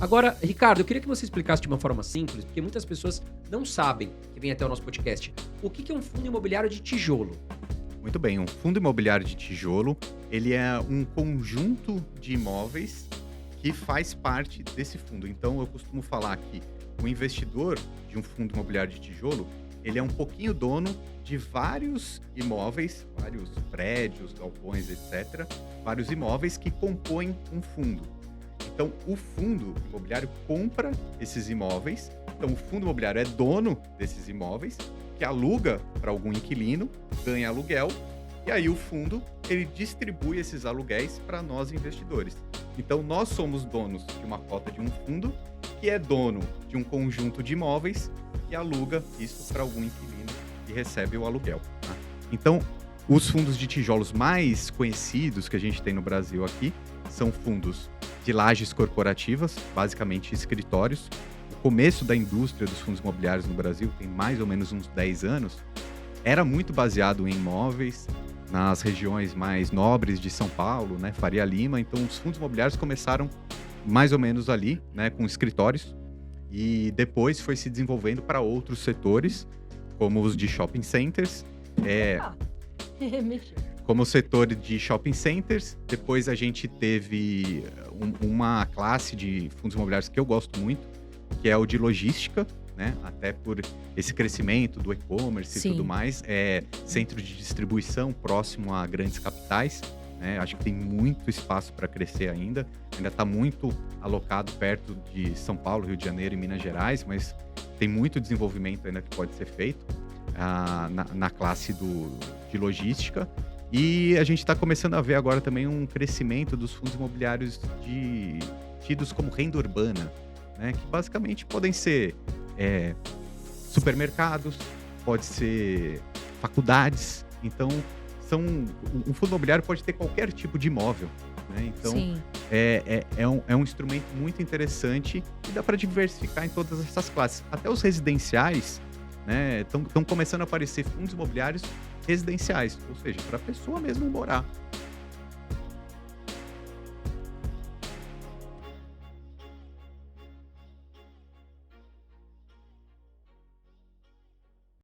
Agora, Ricardo, eu queria que você explicasse de uma forma simples, porque muitas pessoas não sabem, que vêm até o nosso podcast, o que que é um fundo imobiliário de tijolo? Muito bem, um fundo imobiliário de tijolo, ele é um conjunto de imóveis que faz parte desse fundo. Então, eu costumo falar que o investidor de um fundo imobiliário de tijolo, ele é um pouquinho dono de vários imóveis, vários prédios, galpões, etc. Vários imóveis que compõem um fundo. Então, o fundo imobiliário compra esses imóveis. Então, o fundo imobiliário é dono desses imóveis, que aluga para algum inquilino, ganha aluguel, e aí o fundo ele distribui esses aluguéis para nós investidores. Então, nós somos donos de uma cota de um fundo que é dono de um conjunto de imóveis e aluga isso para algum inquilino e recebe o aluguel. Tá? Então, os fundos de tijolos mais conhecidos que a gente tem no Brasil aqui são fundos de lajes corporativas, basicamente escritórios. O começo da indústria dos fundos imobiliários no Brasil tem mais ou menos uns 10 anos. Era muito baseado em imóveis nas regiões mais nobres de São Paulo, né, Faria Lima. Então, os fundos imobiliários começaram mais ou menos ali, né, com escritórios, e depois foi se desenvolvendo para outros setores, como os de shopping centers, Opa! Mexeu. como o setor de shopping centers. Depois a gente teve uma classe de fundos imobiliários que eu gosto muito, que é o de logística, né? Até por esse crescimento do e-commerce e Sim. tudo mais. É centro de distribuição próximo a grandes capitais, né? Acho que tem muito espaço para crescer ainda. Ainda está muito alocado perto de São Paulo, Rio de Janeiro e Minas Gerais, mas tem muito desenvolvimento ainda que pode ser feito na classe de logística. E a gente está começando a ver agora também um crescimento dos fundos imobiliários tidos como renda urbana, né? Que basicamente podem ser supermercados, pode ser faculdades. Então, um fundo imobiliário pode ter qualquer tipo de imóvel, né? Então, Sim. é um instrumento muito interessante e dá para diversificar em todas essas classes. Até os residenciais, né, estão começando a aparecer fundos imobiliários residenciais, ou seja, para a pessoa mesmo morar.